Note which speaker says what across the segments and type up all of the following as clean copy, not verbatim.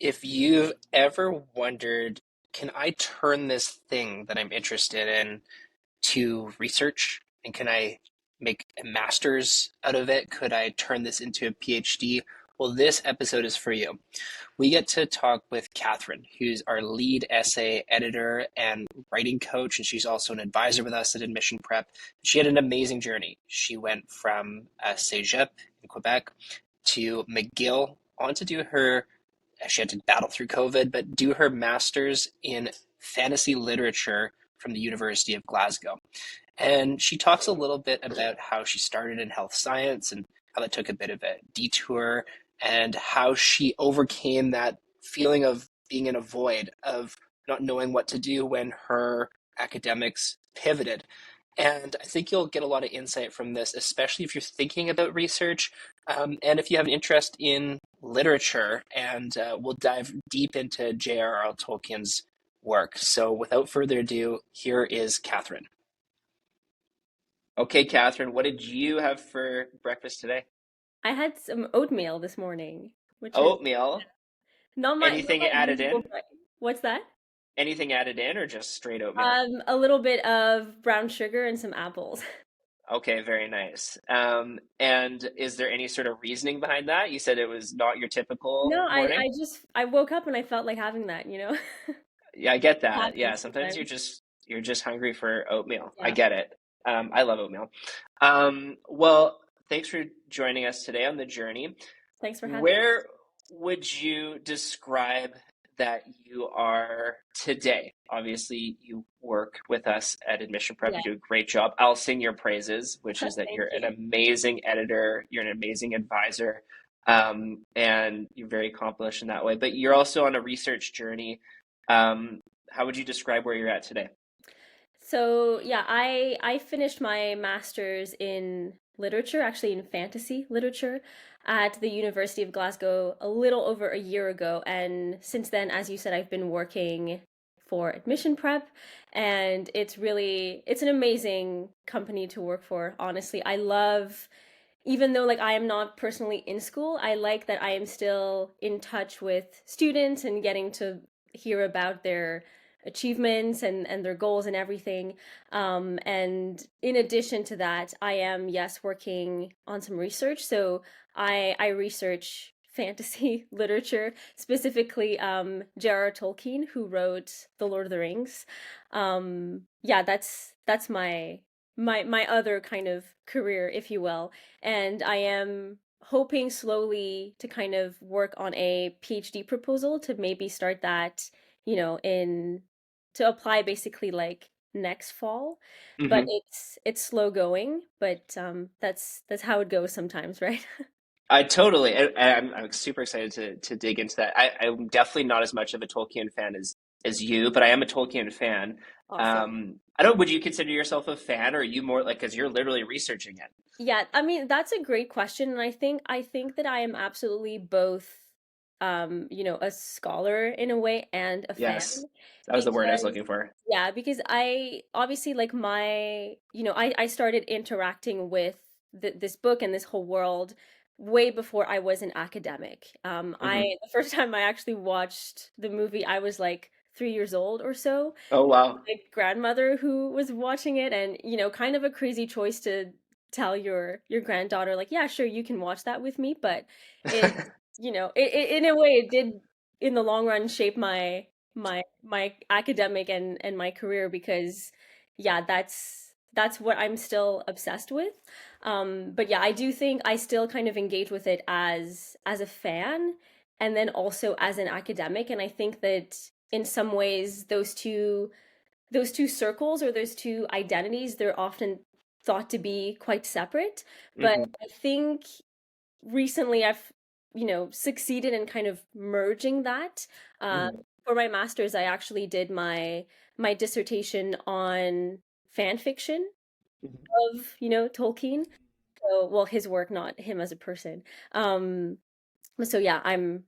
Speaker 1: If you've ever wondered, can I turn this thing that I'm interested in to research? And can I make a master's out of it? Could I turn this into a PhD? Well, this episode is for you. We get to talk with Catherine, who's our lead essay editor and writing coach, and she's also an advisor with us at AdmissionPrep. She had an amazing journey. She went from Cégep in Quebec to McGill on to do her, she had to battle through COVID, but do her master's in fantasy literature from the University of Glasgow. And she talks a little bit about how she started in health science and how that took a bit of a detour and how she overcame that feeling of being in a void, of not knowing what to do when her academics pivoted. And I think you'll get a lot of insight from this, especially if you're thinking about research and if you have an interest in literature. And we'll dive deep into J.R.R. Tolkien's work. So without further ado, here is Catherine. Okay, Catherine, what did you have for breakfast today?
Speaker 2: I had some oatmeal this morning, which is
Speaker 1: Oatmeal.
Speaker 2: not
Speaker 1: Anything
Speaker 2: my
Speaker 1: added
Speaker 2: usual
Speaker 1: in?
Speaker 2: What's that?
Speaker 1: Anything added in or just straight oatmeal?
Speaker 2: A little bit of brown sugar and some apples.
Speaker 1: Okay, very nice. And is there any sort of reasoning behind that? You said it was not your typical
Speaker 2: No,
Speaker 1: morning?
Speaker 2: I woke up and I felt like having that.
Speaker 1: Yeah, I get that. Yeah,
Speaker 2: Happens
Speaker 1: sometimes
Speaker 2: sometimes.
Speaker 1: you're just hungry for oatmeal. I
Speaker 2: Yeah.
Speaker 1: get it. I love oatmeal. Well, thanks for joining us today on the journey.
Speaker 2: Thanks for having me.
Speaker 1: Where would you describe that you are today? Obviously, you work with us at Admission Prep.
Speaker 2: Yeah.
Speaker 1: You do a great job. I'll sing your praises, which is that
Speaker 2: Thank
Speaker 1: you're an
Speaker 2: you.
Speaker 1: amazing editor, you're an amazing advisor, and you're very accomplished in that way. But you're also on a research journey. How would you describe where you're at today?
Speaker 2: So yeah, I finished my master's in literature, actually in fantasy literature, at the University of Glasgow a little over a year ago. And since then, as you said, I've been working for Admission Prep, and it's an amazing company to work for. Honestly, I love, even though like I am not personally in school, I like that I am still in touch with students and getting to hear about their achievements and their goals and everything. And in addition to that, I am, yes, working on some research. So I research fantasy literature, specifically J.R.R. Tolkien, who wrote The Lord of the Rings. Yeah, that's my other kind of career, if you will. And I am hoping slowly to kind of work on a PhD proposal to maybe start that, in to apply basically like next fall. But
Speaker 1: Hmm.
Speaker 2: it's slow going, but that's how it goes sometimes, right?
Speaker 1: I totally, I'm super excited to dig into that. I'm definitely not as much of a Tolkien fan as you, but I am a Tolkien fan.
Speaker 2: Awesome.
Speaker 1: I don't, would you consider yourself a fan, or are you more like, because you're literally researching it?
Speaker 2: Yeah, I mean, that's a great question, and I think that I am absolutely both a scholar in a way and a fan
Speaker 1: Yes, that was the word I was
Speaker 2: because
Speaker 1: looking for.
Speaker 2: yeah, because I obviously like I started interacting with this book and this whole world way before I was an academic.
Speaker 1: Hmm.
Speaker 2: The first time I actually watched the movie, I was like 3 years old or so.
Speaker 1: Oh, wow.
Speaker 2: My grandmother who was watching it, and kind of a crazy choice to tell your granddaughter like, yeah, sure, you can watch that with me, but it in a way it did in the long run shape my academic and my career because yeah, that's what I'm still obsessed with. But yeah, I do think I still kind of engage with it as a fan and then also as an academic, and I think that in some ways those two circles or those two identities, they're often thought to be quite separate. But
Speaker 1: Hmm.
Speaker 2: I think recently I've, succeeded in kind of merging that. Uh,
Speaker 1: Hmm.
Speaker 2: for my master's, I actually did my dissertation on fan fiction of, Tolkien. So, well, his work, not him as a person. Um, so yeah, I'm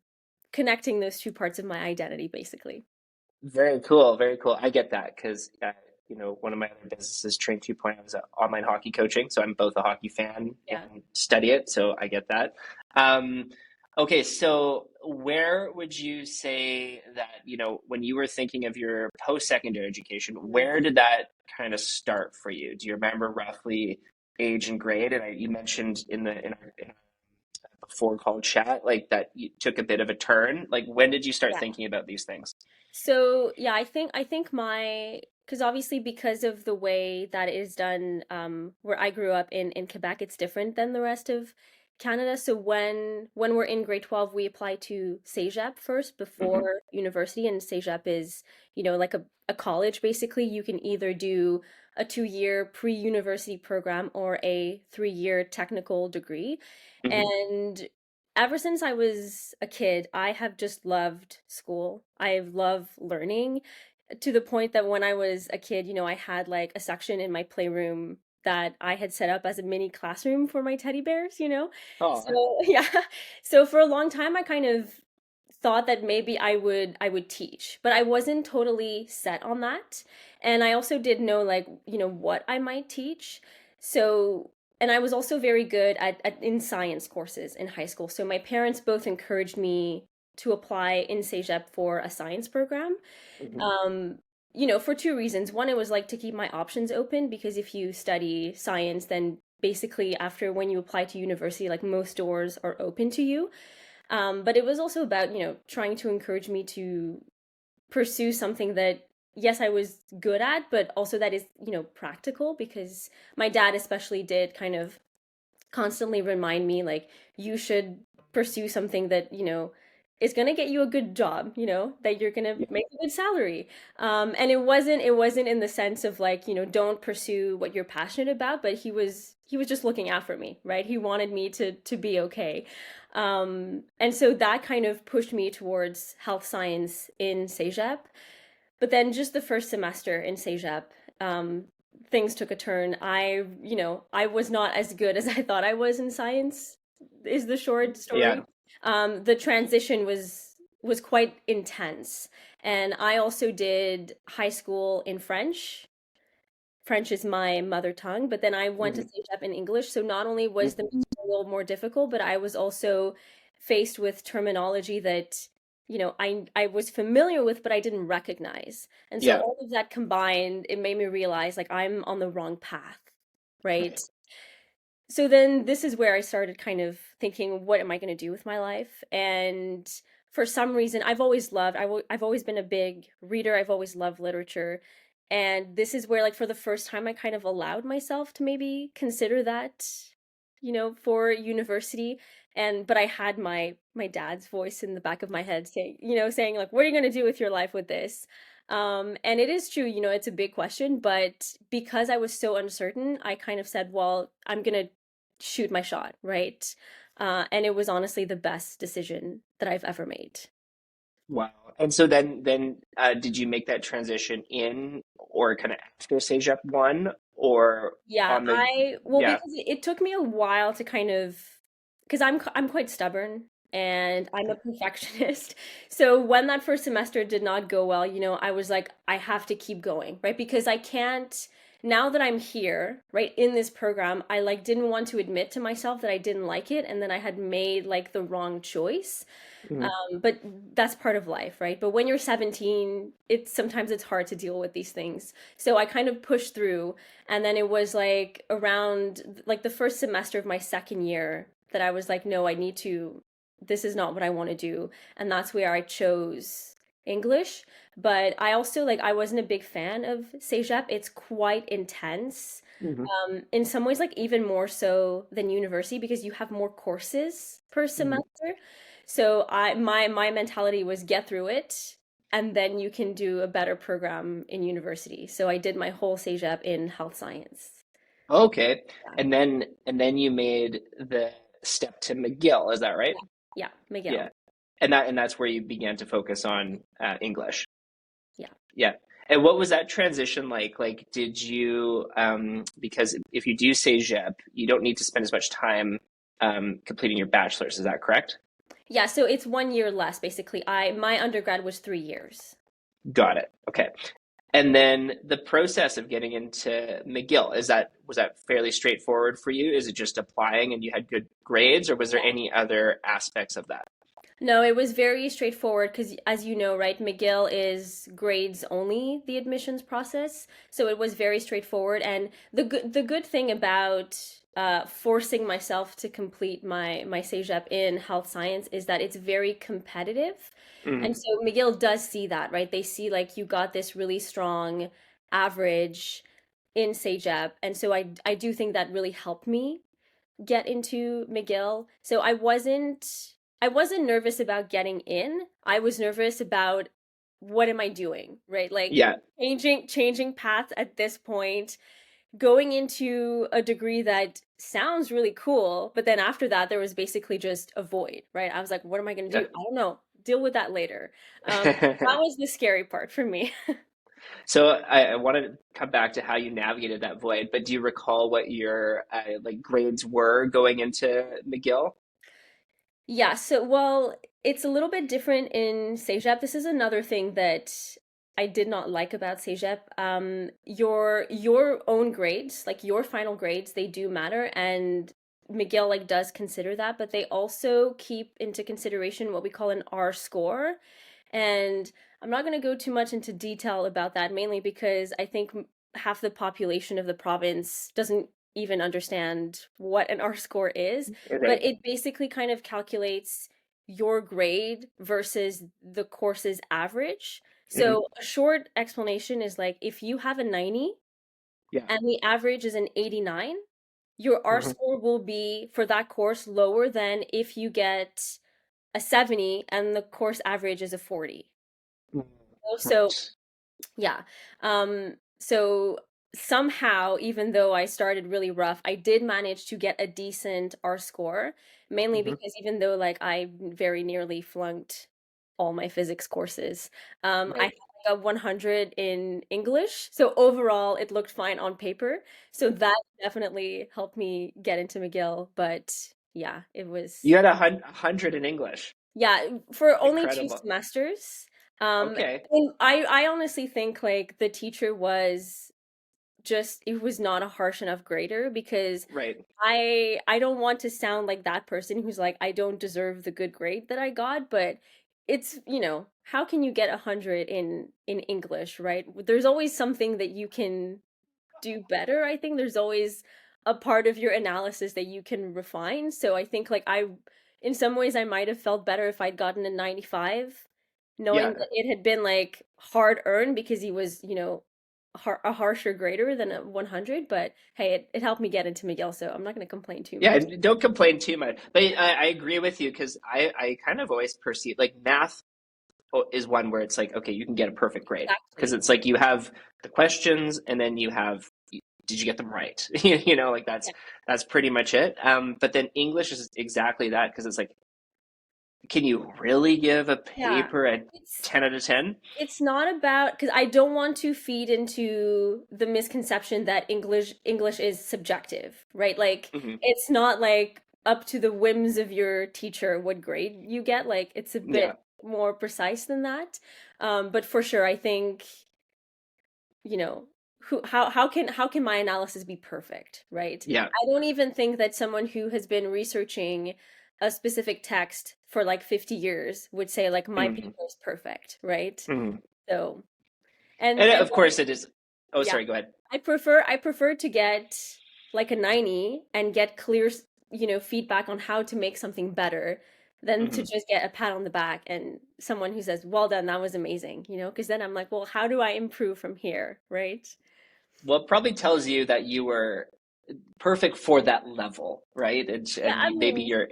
Speaker 2: connecting those two parts of my identity, basically.
Speaker 1: Very cool, very cool. I get that because, one of my other businesses, Train 2.0, is online hockey coaching. So I'm both a hockey fan
Speaker 2: Yeah.
Speaker 1: and study it. So I get that. Um, Okay, so where would you say that, when you were thinking of your post-secondary education,
Speaker 2: Mhm.
Speaker 1: where did that kind of start for you? Do you remember roughly age and grade? And you mentioned in our before call chat, like that you took a bit of a turn. Like when did you start
Speaker 2: Yeah.
Speaker 1: thinking about these things?
Speaker 2: So yeah, I think my because obviously because of the way that it is done, where I grew up in Quebec, it's different than the rest of Canada. So when we're in grade 12, we apply to Cégep first
Speaker 1: Hmm.
Speaker 2: before university, and Cégep is, like a college basically. You can either do a 2-year pre-university program or a 3-year technical degree.
Speaker 1: Hmm.
Speaker 2: And ever since I was a kid, I have just loved school. I love learning to the point that when I was a kid, I had like a section in my playroom that I had set up as a mini classroom for my teddy bears.
Speaker 1: Oh,
Speaker 2: So, yeah. So for a long time I kind of thought that maybe I would teach, but I wasn't totally set on that. And I also did know like, what I might teach. So and I was also very good in science courses in high school. So my parents both encouraged me to apply in Cégep for a science program.
Speaker 1: hmm,
Speaker 2: Um, for two reasons. One, it was like to keep my options open because if you study science, then basically after when you apply to university, like most doors are open to you. But it was also about, trying to encourage me to pursue something that yes I was good at, but also that is practical, because my dad especially did kind of constantly remind me like you should pursue something that is going to get you a good job, that you're going to
Speaker 1: yeah,
Speaker 2: make a good salary. And it wasn't in the sense of like don't pursue what you're passionate about, but he was just looking out for me, right? He wanted me to be okay. And so that kind of pushed me towards health science in Cégep. But then just the first semester in Cégep, um, things took a turn. I was not as good as I thought I was in science, is the short
Speaker 1: yeah.
Speaker 2: story. The transition was quite intense. And I also did high school in French. French is my mother tongue, but then I went to
Speaker 1: Hmm.
Speaker 2: stage up in English. So not only was the
Speaker 1: Hmm.
Speaker 2: material more difficult, but I was also faced with terminology that, I was familiar with, but I didn't recognize. And so
Speaker 1: Yeah.
Speaker 2: all of that combined, it made me realize like I'm on the wrong path, right?
Speaker 1: Right.
Speaker 2: So then this is where I started kind of thinking, what am I going to do with my life? And for some reason, I've always been a big reader. I've always loved literature. And this is where, like, for the first time, I kind of allowed myself to maybe consider that, for university. But I had my dad's voice in the back of my head saying like, what are you going to do with your life with this? And it is true, it's a big question, but because I was so uncertain, I kind of said, well, I'm gonna shoot my shot, right? And it was honestly the best decision that I've ever made.
Speaker 1: Wow. And so then did you make that transition in or kind of after Sage 1 or
Speaker 2: Yeah,
Speaker 1: on the
Speaker 2: well,
Speaker 1: yeah.
Speaker 2: because it took me a while to kind of, because I'm quite stubborn and I'm a perfectionist. So when that first semester did not go well, I was like, I have to keep going, right? Because I can't, now that I'm here, right, in this program, I like didn't want to admit to myself that I didn't like it and then I had made like the wrong choice.
Speaker 1: Mhm.
Speaker 2: But that's part of life, right? But when you're 17, it's hard to deal with these things. So I kind of pushed through, and then it was like around like the first semester of my second year that I was like, no, this is not what I want to do. And that's where I chose English. But I also like I wasn't a big fan of Cégep. It's quite intense.
Speaker 1: Mhm.
Speaker 2: In some ways, like even more so than university because you have more courses per
Speaker 1: Mhm.
Speaker 2: semester. So my mentality was get through it and then you can do a better program in university. So I did my whole CEGEP in health science.
Speaker 1: Okay.
Speaker 2: Yeah.
Speaker 1: And then you made the step to McGill, is that right?
Speaker 2: Yeah. Yeah, Miguel.
Speaker 1: Yeah. And that's where you began to focus on English.
Speaker 2: Yeah.
Speaker 1: Yeah. And what was that transition like? Like, did you, because if you do say JEP, you don't need to spend as much time completing your bachelor's, is that correct?
Speaker 2: Yeah, so it's 1 year less basically. I my undergrad was 3 years.
Speaker 1: Got it. Okay. And then the process of getting into McGill, was that fairly straightforward for you? Is it just applying and you had good grades, or was there any other aspects of that?
Speaker 2: No, it was very straightforward because, as you know, right, McGill is grades only, the admissions process. So it was very straightforward. And the good thing about forcing myself to complete my Cégep in health science is that it's very competitive. And
Speaker 1: Mm,
Speaker 2: so McGill does see that, right? They see like you got this really strong average in Cégep. And so I do think that really helped me get into McGill. So I wasn't nervous about getting in. I was nervous about what am I doing, right? Like
Speaker 1: yeah.
Speaker 2: changing paths at this point, going into a degree that sounds really cool, but then after that there was basically just a void, right? I was like, what am I going to do? I don't know. Deal with that later. That was the scary part for me.
Speaker 1: So I want to come back to how you navigated that void, but do you recall what your like grades were going into McGill?
Speaker 2: Yeah, so well, it's a little bit different in Cégep. This is another thing that I did not like about Cégep. Your own grades, like your final grades, they do matter, and McGill like does consider that, but they also keep into consideration what we call an R score. And I'm not going to go too much into detail about that, mainly because I think half the population of the province doesn't even understand what an R score is, but
Speaker 1: Okay.
Speaker 2: it basically kind of calculates your grade versus the course's average.
Speaker 1: Hmm.
Speaker 2: So a short explanation is like if you have a 90
Speaker 1: Yeah.
Speaker 2: and the average is an 89, your R
Speaker 1: Hmm.
Speaker 2: score will be for that course lower than if you get a 70 and the course average is a 40. So
Speaker 1: Right.
Speaker 2: yeah. So somehow, even though I started really rough, I did manage to get a decent R score, mainly
Speaker 1: Hmm.
Speaker 2: because even though like I very nearly flunked all my physics courses, I had
Speaker 1: Right.
Speaker 2: like a 100 in English. So overall, it looked fine on paper. So that definitely helped me get into McGill. But yeah, it
Speaker 1: You
Speaker 2: was
Speaker 1: had a hundred in English.
Speaker 2: yeah, for only two
Speaker 1: Incredible.
Speaker 2: semesters. Um,
Speaker 1: Okay.
Speaker 2: and I honestly think like the teacher was just it was not a harsh enough grader because
Speaker 1: Right.
Speaker 2: I don't want to sound like that person who's like I don't deserve the good grade that I got, but it's, how can you get 100 in English, right? There's always something that you can do better. I think there's always a part of your analysis that you can refine. So I think like in some ways, I might have felt better if I'd gotten a 95, knowing
Speaker 1: Yeah.
Speaker 2: that it had been like hard earned because he was, a harsher grader than a 100. But hey, it helped me get into McGill, so I'm not going to complain too
Speaker 1: Yeah,
Speaker 2: much.
Speaker 1: and don't complain too much. But I agree with you because I kind of always perceive like math is one where it's like, okay, you can get a perfect grade because
Speaker 2: Exactly.
Speaker 1: it's like you have the questions and then you have, did you get them right? Like
Speaker 2: Yeah.
Speaker 1: that's pretty much it. But then English is exactly that because it's like, can you really give a
Speaker 2: Yeah.
Speaker 1: paper a
Speaker 2: It's
Speaker 1: 10 out of 10?
Speaker 2: it's not about because I don't want to feed into the misconception that English is subjective, right? Like
Speaker 1: Hmm.
Speaker 2: it's not like up to the whims of your teacher what grade you get. Like it's a
Speaker 1: Yeah,
Speaker 2: bit more precise than that. But for sure, I think, how can my analysis be perfect, right?
Speaker 1: yeah.
Speaker 2: I don't even think that someone who has been researching a specific text for like 50 years would say like my
Speaker 1: Hmm.
Speaker 2: paper is perfect, right?
Speaker 1: Hmm.
Speaker 2: So, and
Speaker 1: And
Speaker 2: and
Speaker 1: of course it is. Oh,
Speaker 2: yeah,
Speaker 1: sorry, go ahead.
Speaker 2: I prefer to get like a 90 and get clear, feedback on how to make something better than to
Speaker 1: Hmm.
Speaker 2: just get a pat on the back and someone who says, "Well done, that was amazing," because then I'm like, "Well, how do I improve from here?" Right?
Speaker 1: Well, it probably tells you that you were perfect for that level, right?
Speaker 2: Yeah, I
Speaker 1: Maybe
Speaker 2: mean,
Speaker 1: your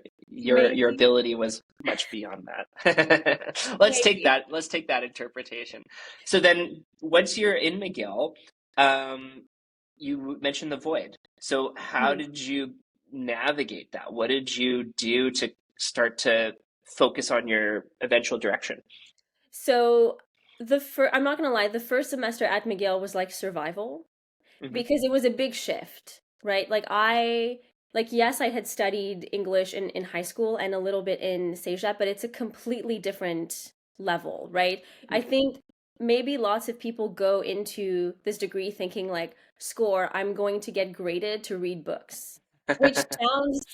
Speaker 2: maybe,
Speaker 1: ability was much beyond that.
Speaker 2: maybe.
Speaker 1: Let's take that interpretation. So then, once you're in McGill, um, you mentioned the void. So how
Speaker 2: Mhm.
Speaker 1: did you navigate that? What did you do to start to focus on your eventual direction?
Speaker 2: So I'm not gonna lie, the first semester at McGill was like survival,
Speaker 1: Hmm.
Speaker 2: because it was a big shift, right? Like yes, I had studied English in high school and a little bit in CEGEP, but it's a completely different level, right? I think maybe lots of people go into this degree thinking like, score, I'm going to get graded to read books, which sounds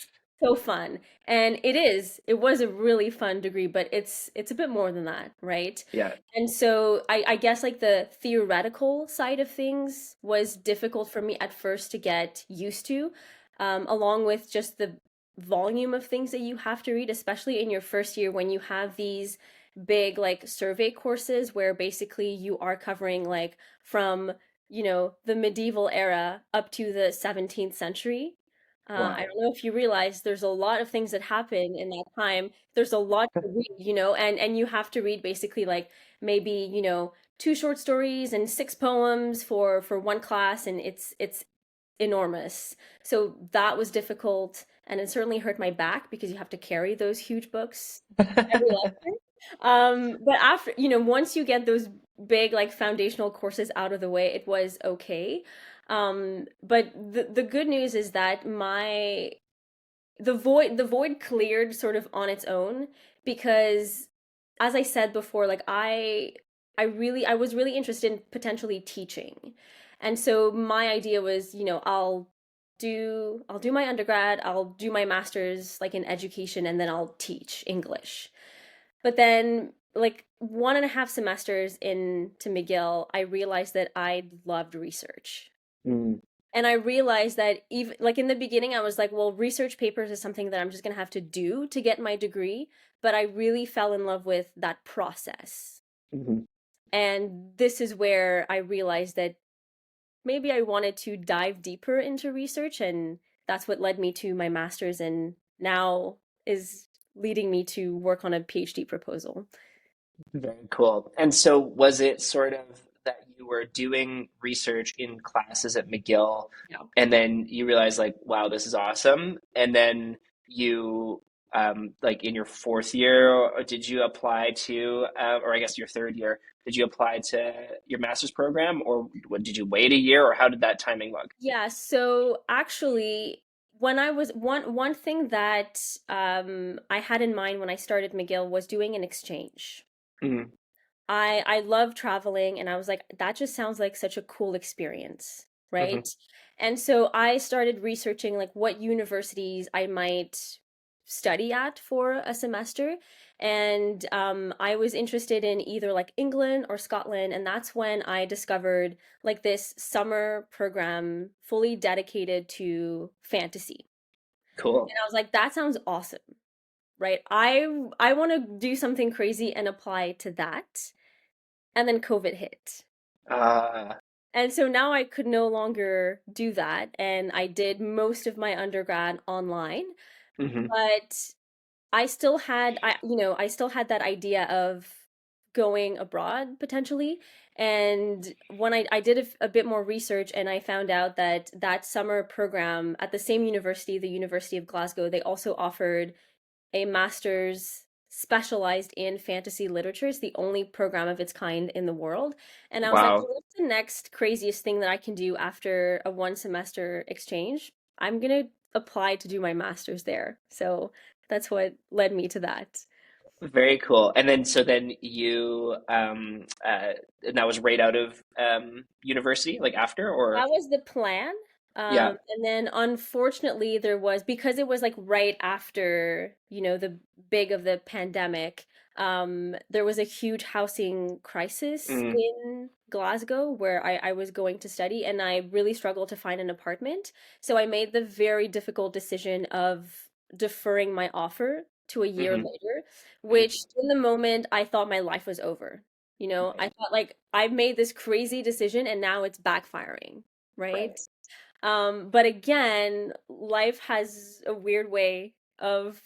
Speaker 2: so fun. And it is. It was a really fun degree, but it's a bit more than that, right?
Speaker 1: Yeah.
Speaker 2: And so I guess like the theoretical side of things was difficult for me at first to get used to, along with just the volume of things that you have to read, especially in your first year when you have these big like survey courses where basically you are covering like from, the medieval era up to the 17th century. I
Speaker 1: Wow.
Speaker 2: don't know if you realize there's a lot of things that happen in that time. There's a lot to read, and you have to read basically like maybe, two short stories and six poems for one class, and it's enormous. So that was difficult, and it certainly hurt my back because you have to carry those huge books every lesson. But after, once you get those big like foundational courses out of the way, it was okay. But the good news is that the void cleared sort of on its own because, as I said before, like I was really interested in potentially teaching. And so my idea was, I'll do my undergrad, I'll do my master's like in education, and then I'll teach English. But then, like 1.5 semesters into McGill, I realized that I loved research.
Speaker 1: Mm.
Speaker 2: And I realized that even like in the beginning, I was like, well, research papers is something that I'm just gonna have to do to get my degree. But I really fell in love with that process.
Speaker 1: Mhm.
Speaker 2: And this is where I realized that maybe I wanted to dive deeper into research, and that's what led me to my master's, and now is leading me to work on a PhD proposal.
Speaker 1: Very cool. And so was it sort of that you were doing research in classes at McGill
Speaker 2: Yeah.
Speaker 1: and then you realized like, wow, this is awesome. And then you like in your fourth year, or did you apply to, or I guess your third year, did you apply to your master's program or did you wait a year or how did that timing look?
Speaker 2: Yeah, so actually, when I was one thing that I had in mind when I started McGill was doing an exchange.
Speaker 1: Mm-hmm.
Speaker 2: I love traveling, and I was like, that just sounds like such a cool experience,
Speaker 1: Mm-hmm.
Speaker 2: right? And so I started researching like what universities I might study at for a semester. And I was interested in either like England or Scotland, and that's when I discovered like this summer program fully dedicated to fantasy.
Speaker 1: Cool.
Speaker 2: And I was like, that sounds awesome, right? I want to do something crazy and apply to that. And then COVID hit.
Speaker 1: Uh,
Speaker 2: And so now I could no longer do that. And I did most of my undergrad online,
Speaker 1: mhm.
Speaker 2: but I still had that idea of going abroad potentially. And when I did a bit more research, and I found out that that summer program at the same university, the University of Glasgow, they also offered a master's specialized in fantasy literature. It's the only program of its kind in the world. And I was like,
Speaker 1: Wow.
Speaker 2: well, what's the next craziest thing that I can do after a 1 semester exchange? I'm gonna apply to do my master's there. So that's what led me to that.
Speaker 1: Very cool. And then so then you and that was right out of university, like after or
Speaker 2: That was the plan.
Speaker 1: yeah.
Speaker 2: And then unfortunately there was, because it was like right after, the big of the pandemic, there was a huge housing crisis
Speaker 1: Mm,
Speaker 2: in Glasgow where I was going to study, and I really struggled to find an apartment. So I made the very difficult decision of deferring my offer to a year
Speaker 1: hmm
Speaker 2: later,
Speaker 1: hmm
Speaker 2: which in the moment I thought my life was over. I
Speaker 1: Right,
Speaker 2: thought like I've made this crazy decision and now it's backfiring, right?
Speaker 1: right.
Speaker 2: But again, life has a weird way of,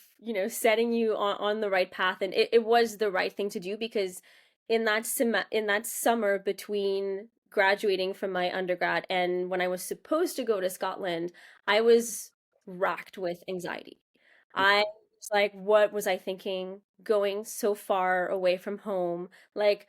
Speaker 2: setting you on the right path. And it was the right thing to do because in that summer between graduating from my undergrad and when I was supposed to go to Scotland, I was racked with anxiety. I was like, what was I thinking going so far away from home? Like,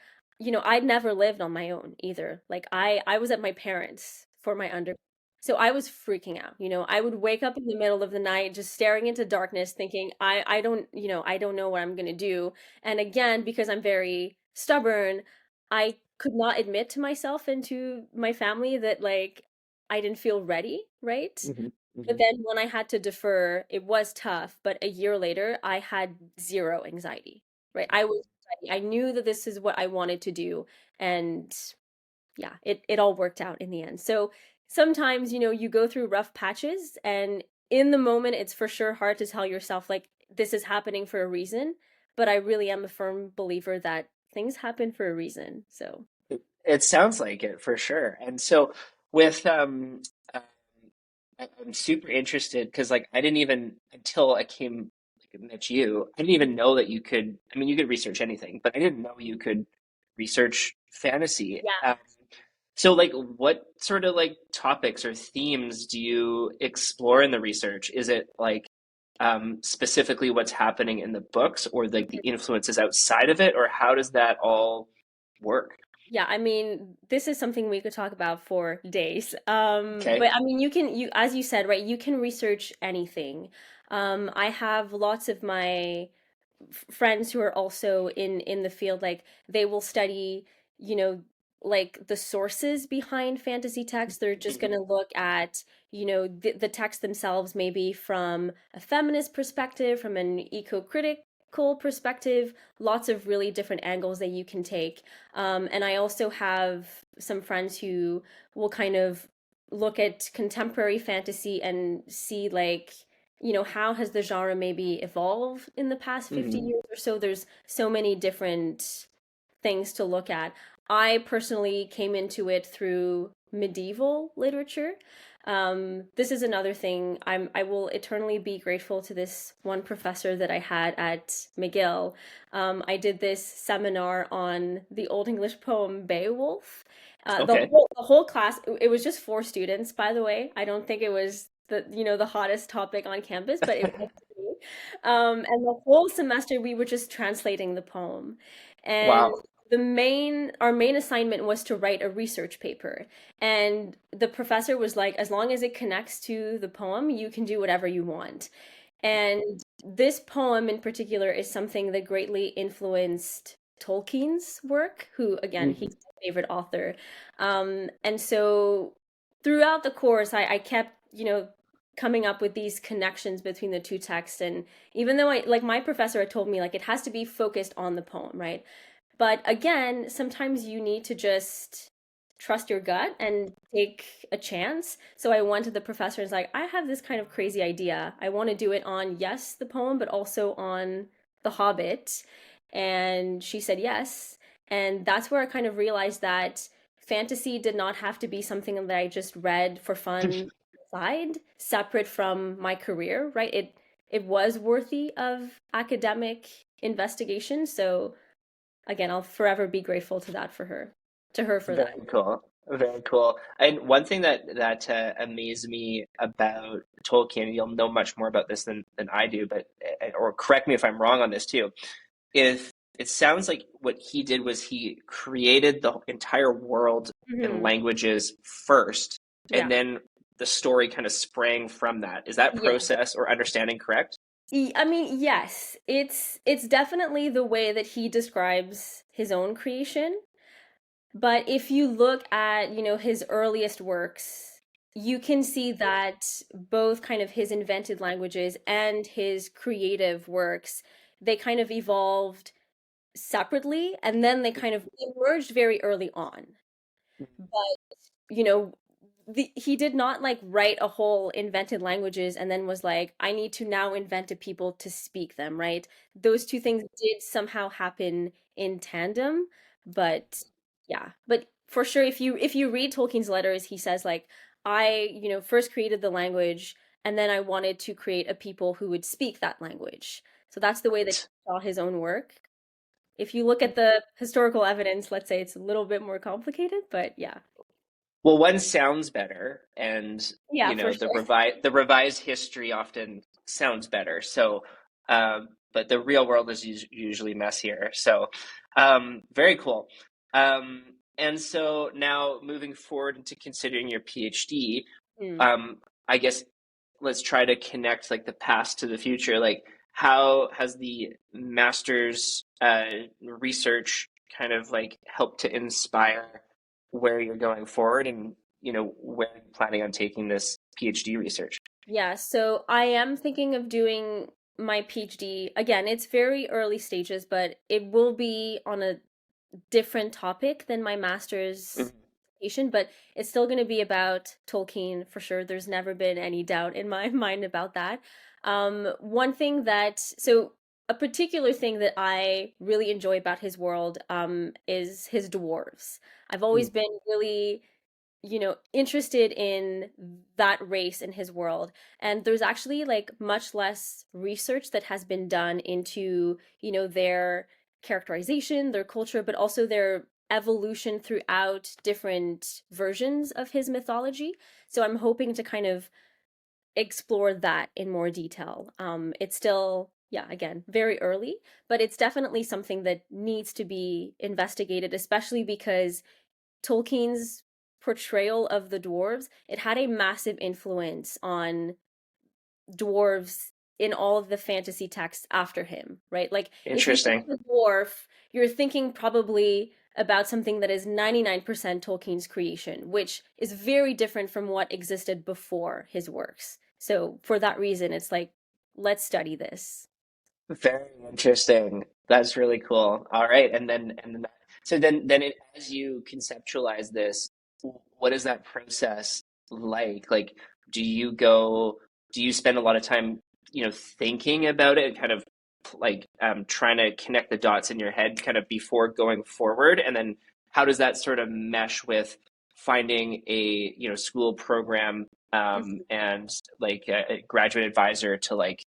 Speaker 2: I'd never lived on my own either. Like I was at my parents' for my undergrad. So I was freaking out. I would wake up in the middle of the night just staring into darkness thinking I don't know what I'm going to do. And again, because I'm very stubborn, I could not admit to myself and to my family that like I didn't feel ready, right?
Speaker 1: Hmm.
Speaker 2: But
Speaker 1: Hmm.
Speaker 2: then when I had to defer, it was tough, but a year later, I had zero anxiety, right? I was ready. I knew that this is what I wanted to do, and yeah, it all worked out in the end. So sometimes, you go through rough patches, and in the moment, it's for sure hard to tell yourself like this is happening for a reason, but I really am a firm believer that things happen for a reason. So,
Speaker 1: It sounds like it for sure. And so with I'm super interested because like I didn't even until I came like met you, I didn't even know that you could. I mean, you could research anything, but I didn't know you could research fantasy.
Speaker 2: yeah.
Speaker 1: So like, what sort of like topics or themes do you explore in the research? Is it like specifically what's happening in the books, or like the influences outside of it, or how does that all work?
Speaker 2: Yeah, I mean, this is something we could talk about for days.
Speaker 1: Okay.
Speaker 2: But I mean, as you said, right, you can research anything. I have lots of my friends who are also in the field, like they will study, you know, like the sources behind fantasy text. They're just going
Speaker 1: Mhm.
Speaker 2: to look at, the text themselves, maybe from a feminist perspective, from an eco-critical perspective, lots of really different angles that you can take. And I also have some friends who will kind of look at contemporary fantasy and see like, how has the genre maybe evolved in the past 50
Speaker 1: Mhm.
Speaker 2: years or so? There's so many different things to look at. I personally came into it through medieval literature. This is another thing. I will eternally be grateful to this one professor that I had at McGill. I did this seminar on the Old English poem Beowulf. The
Speaker 1: Okay.
Speaker 2: whole class, it was just four students, by the way. I don't think it was the hottest topic on campus, but it was to me. And the whole semester we were just translating the poem. And
Speaker 1: Wow.
Speaker 2: our main assignment was to write a research paper. And the professor was like, as long as it connects to the poem, you can do whatever you want. And this poem in particular is something that greatly influenced Tolkien's work, who, again, he's
Speaker 1: Mhm.
Speaker 2: my favorite author. And so throughout the course, I kept, coming up with these connections between the two texts. And even though like my professor had told me, like, it has to be focused on the poem, right? But again, sometimes you need to just trust your gut and take a chance. So I went to the professor and was like, I have this kind of crazy idea. I want to do it on, yes, the poem, but also on The Hobbit. And she said yes. And that's where I kind of realized that fantasy did not have to be something that I just read for fun side, separate from my career, right? It was worthy of academic investigation. So again, I'll forever be grateful to her for that.
Speaker 1: Very cool. Very cool. And one thing that amazed me about Tolkien, you'll know much more about this than I do, but or correct me if I'm wrong on this too. If it sounds like what he did was he created the entire world and
Speaker 2: Hmm.
Speaker 1: languages first, and
Speaker 2: Yeah.
Speaker 1: then the story kind of sprang from that. Is that
Speaker 2: Yeah.
Speaker 1: process or understanding correct?
Speaker 2: I mean, yes, it's definitely the way that he describes his own creation. But if you look at, his earliest works, you can see that both kind of his invented languages and his creative works, they kind of evolved separately and then they kind of emerged very early on. But you know, he did not like write a whole invented languages and then was like, I need to now invent a people to speak them, right? Those two things did somehow happen in tandem, but yeah. But for sure, if you read Tolkien's letters, he says like, I, first created the language and then I wanted to create a people who would speak that language. So that's the way that he saw his own work. If you look at the historical evidence, let's say it's a little bit more complicated, but yeah.
Speaker 1: Well, one sounds better, and
Speaker 2: Yeah, for sure.
Speaker 1: the revised history often sounds better. So, but the real world is usually messier. So, very cool. Um, and so now moving forward into considering your PhD,
Speaker 2: Mm.
Speaker 1: um, I guess let's try to connect like the past to the future. Like, how has the master's research kind of like help to inspire where you're going forward and, where you're planning on taking this PhD research?
Speaker 2: Yeah, so I am thinking of doing my PhD. Again, it's very early stages, but it will be on a different topic than my master's
Speaker 1: Mhm.
Speaker 2: dissertation, but it's still going to be about Tolkien for sure. There's never been any doubt in my mind about that. One thing so a particular thing that I really enjoy about his world, is his dwarves. I've always
Speaker 1: Mm.
Speaker 2: been really interested in that race in his world. And there's actually like much less research that has been done into, their characterization, their culture, but also their evolution throughout different versions of his mythology. So I'm hoping to kind of explore that in more detail. It's still, yeah, again, very early, but it's definitely something that needs to be investigated, especially because Tolkien's portrayal of the dwarves, it had a massive influence on dwarves in all of the fantasy texts after him, right? Like if you think
Speaker 1: Interesting.
Speaker 2: of a dwarf, you're thinking probably about something that is 99% Tolkien's creation, which is very different from what existed before his works. So for that reason, it's like, let's study this.
Speaker 1: Very interesting. That's really cool. All right, so then as you conceptualize this, what is that process like? Like, do you go, do you spend a lot of time, thinking about it, kind of like trying to connect the dots in your head, kind of before going forward, and then how does that sort of mesh with finding a, school program and like a graduate advisor to like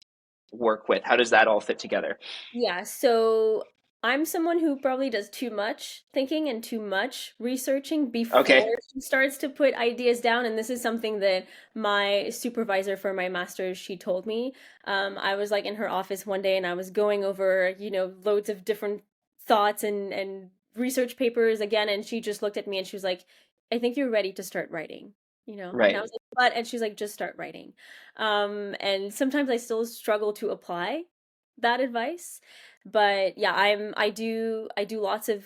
Speaker 1: work with? How does that all fit together?
Speaker 2: Yeah, so I'm someone who probably does too much thinking and too much researching
Speaker 1: Okay,
Speaker 2: before she starts to put ideas down. And this is something that my supervisor for my master's, she told me. I was like in her office one day and I was going over, loads of different thoughts and research papers again, and she just looked at me and she was like, I think you're ready to start writing, And I
Speaker 1: right.
Speaker 2: was like, what? And she's like, just start writing. And sometimes I still struggle to apply that advice. But yeah, I do lots of,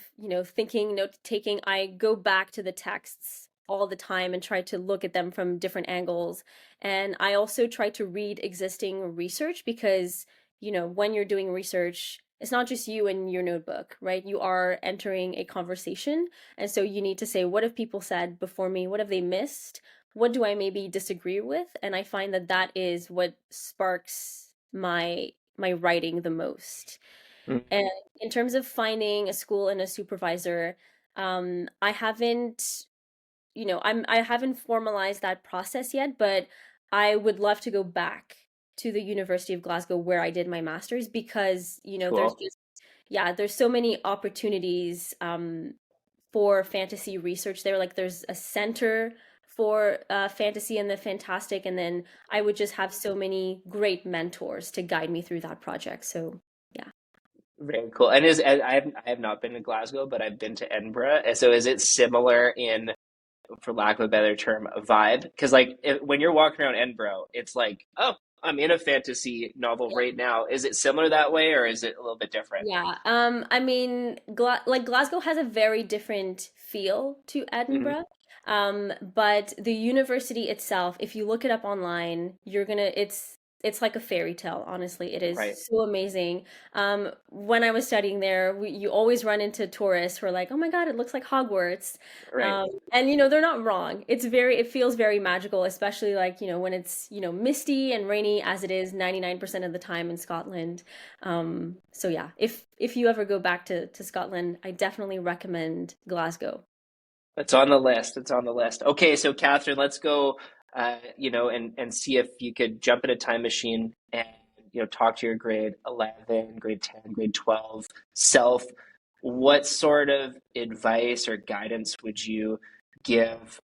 Speaker 2: thinking, note taking. I go back to the texts all the time and try to look at them from different angles. And I also try to read existing research because, when you're doing research, it's not just you and your notebook, right? You are entering a conversation. And so you need to say, what have people said before me? What have they missed? What do I maybe disagree with? And I find that that is what sparks my writing the most.
Speaker 1: Mm.
Speaker 2: And in terms of finding a school and a supervisor, I haven't, I haven't formalized that process yet, but I would love to go back to the University of Glasgow where I did my master's because, there's
Speaker 1: Cool.
Speaker 2: just, yeah, there's so many opportunities for fantasy research there. Like there's a center for fantasy and the fantastic, and then I would just have so many great mentors to guide me through that project. So yeah.
Speaker 1: Very cool. And I have not been to Glasgow, but I've been to Edinburgh. And so is it similar in, for lack of a better term, a vibe? Because like when you're walking around Edinburgh, it's like, oh, I'm in a fantasy novel right now. Is it similar that way, or is it a little bit different?
Speaker 2: Yeah. I mean, Glasgow has a very different feel to
Speaker 1: Hmm.
Speaker 2: Edinburgh. But the university itself, if you look it up online, it's like a fairy tale, honestly. It
Speaker 1: Right.
Speaker 2: is so amazing. When I was studying there, you always run into tourists who are like, "Oh my God, it looks like Hogwarts."
Speaker 1: Right.
Speaker 2: And they're not wrong. It feels very magical, especially like, when it's, misty and rainy as it is 99% of the time in Scotland. So yeah, if you ever go back to Scotland, I definitely recommend Glasgow.
Speaker 1: It's on the list. It's on the list. Okay, so Catherine, let's go, and see if you could jump in a time machine and, talk to your grade 11, grade 10, grade 12 self. What sort of advice or guidance would you give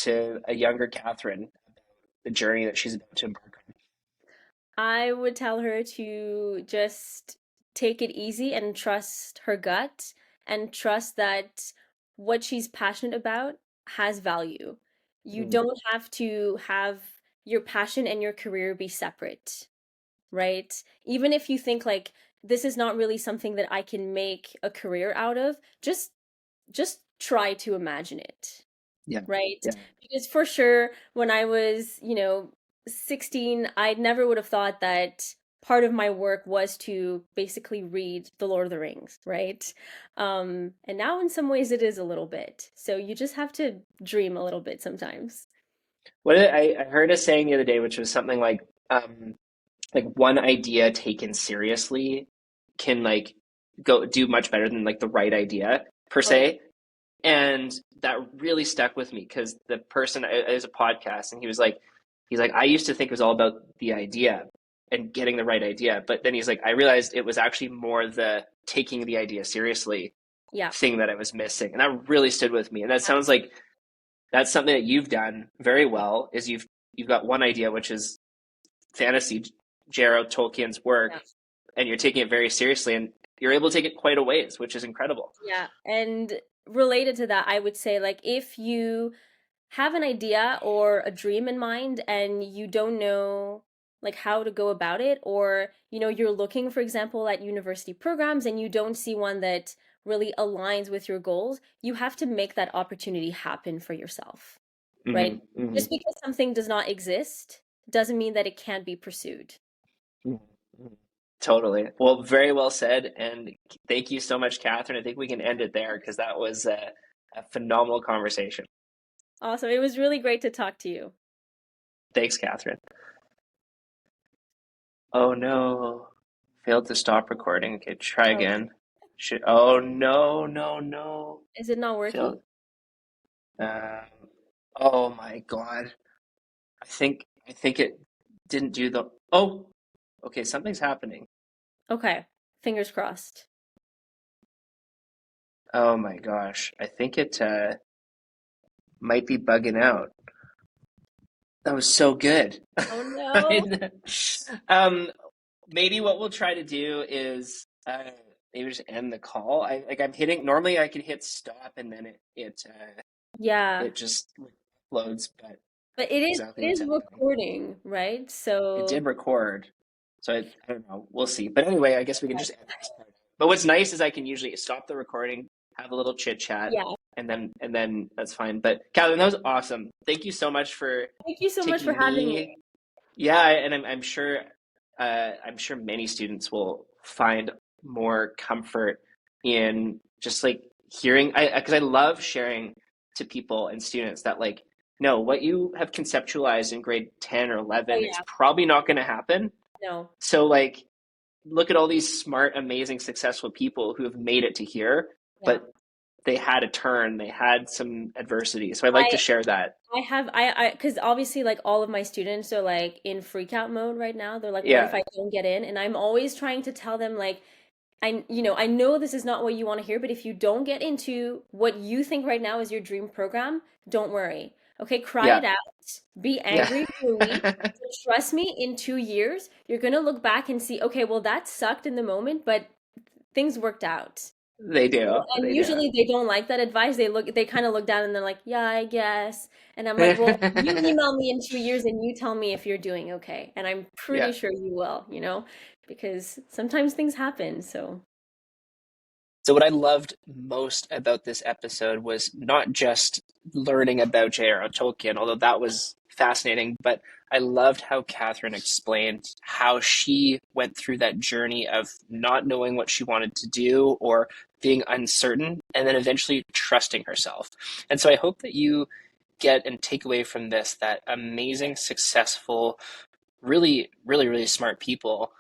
Speaker 1: to a younger Catherine, the journey that she's about to embark
Speaker 2: I would tell her to just take it easy and trust her gut and trust that what she's passionate about has value. You
Speaker 1: on?
Speaker 2: don't have to have your passion and your career be separate, right? Even if you think like this is not really something that I can make a career out of, just try to imagine it,
Speaker 1: Yeah.
Speaker 2: right?
Speaker 1: Yeah.
Speaker 2: Because for sure, when I was, 16, I never would have thought that part of my work was to basically read The Lord of the Rings, right? And now in some ways it is a little bit. So you just have to dream a little bit sometimes.
Speaker 1: I heard a saying the other day, which was something like one idea taken seriously can like go do much better than like the right idea per
Speaker 2: Oh yeah.
Speaker 1: se. And that really stuck with me because the person, it was a podcast, and he's like, I used to think it was all about the idea and getting the right idea. But then he's like, I realized it was actually more the taking the idea seriously
Speaker 2: Yeah.
Speaker 1: thing that I was missing. And that really stood with me. And that sounds like that's something that you've done very well is you've got one idea, which is fantasy, J.R.R. Tolkien's work,
Speaker 2: Yeah.
Speaker 1: and you're taking it very seriously, and you're able to take it quite a ways, which is incredible.
Speaker 2: Yeah. And related to that, I would say like if you have an idea or a dream in mind and you don't know like how to go about it, or you're looking for example at university programs and you don't see one that really aligns with your goals, you have to make that opportunity happen for yourself, right?
Speaker 1: Hmm. Hmm.
Speaker 2: Just because something does not exist doesn't mean that it can't be pursued.
Speaker 1: Hmm. Totally. Well, very well said. And thank you so much, Catherine. I think we can end it there because that was a phenomenal conversation.
Speaker 2: Awesome, it was really great to talk to you.
Speaker 1: Thanks, Catherine. Oh no. Failed to stop recording. Okay, try
Speaker 2: Oh,
Speaker 1: again. Oh no, no, no.
Speaker 2: is it not working?
Speaker 1: Failed. Um, oh my God. I think it didn't do the. Oh, okay. Something's happening.
Speaker 2: Okay, fingers crossed.
Speaker 1: Oh my gosh. I think it might be bugging out. That was so good.
Speaker 2: Oh no.
Speaker 1: um, maybe what we'll try to do is maybe just end the call. I'm hitting. Normally, I could hit stop and then
Speaker 2: Yeah,
Speaker 1: it just loads, but
Speaker 2: but
Speaker 1: that's
Speaker 2: it
Speaker 1: exactly what's
Speaker 2: is
Speaker 1: happening.
Speaker 2: recording, right?
Speaker 1: It
Speaker 2: So
Speaker 1: did record, so I don't know. We'll see. But anyway, I guess we can just end this part. But what's nice is I can usually stop the recording, have a little chit chat,
Speaker 2: yeah.
Speaker 1: and then that's fine. But Calvin, that was awesome. Thank you so much for
Speaker 2: Thank you so much for
Speaker 1: taking
Speaker 2: having me.
Speaker 1: me. Yeah, and I'm sure many students will find more comfort in just like hearing. I because I love sharing to people and students that like no, what you have conceptualized in grade 10 or
Speaker 2: Oh
Speaker 1: 11, it's
Speaker 2: yeah,
Speaker 1: probably not going to happen.
Speaker 2: no,
Speaker 1: So like look at all these smart, amazing, successful people who have made it to here,
Speaker 2: yeah.
Speaker 1: but they had a turn, they had some adversity. So I like to
Speaker 2: I
Speaker 1: share that.
Speaker 2: I have because obviously like all of my students are like in freak out mode right now. They're like, what if
Speaker 1: Yeah,
Speaker 2: I don't get in? And I'm always trying to tell them like I know this is not what you want to hear, but if you don't get into what you think right now is your dream program, don't worry. Okay, cry
Speaker 1: yeah,
Speaker 2: it out, be
Speaker 1: yeah.
Speaker 2: angry for a week. But trust me, in 2 years, you're gonna look back and see, okay, well that sucked in the moment, but things worked out.
Speaker 1: They do.
Speaker 2: And
Speaker 1: They do.
Speaker 2: usually they don't like that advice. They kind of look down and they're like, yeah, I guess. And I'm like, well, you email me in 2 years and you tell me if you're doing okay. And I'm
Speaker 1: Yeah.
Speaker 2: pretty sure you will, because sometimes things happen. So.
Speaker 1: So what I loved most about this episode was not just learning about J.R.R. Tolkien, although that was fascinating, but I loved how Catherine explained how she went through that journey of not knowing what she wanted to do or being uncertain, and then eventually trusting herself. And so I hope that you get and take away from this that amazing, successful, really, really, really smart people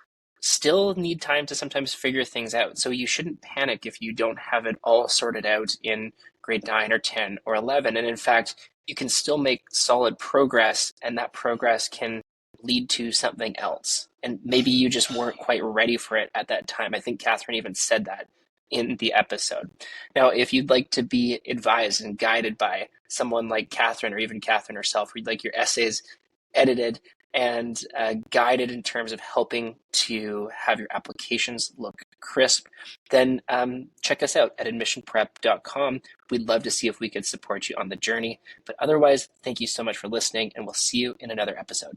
Speaker 1: still need time to sometimes figure things out. So you shouldn't panic if you don't have it all sorted out in grade 9 or 10 or 11. And in fact, you can still make solid progress, and that progress can lead to something else. And maybe you just weren't quite ready for it at that time. I think Catherine even said that in the episode. Now, if you'd like to be advised and guided by someone like Catherine or even Catherine herself, where you'd like your essays edited and guided in terms of helping to have your applications look crisp, then check us out at admissionprep.com. We'd love to see if we could support you on the journey. But otherwise, thank you so much for listening, and we'll see you in another episode.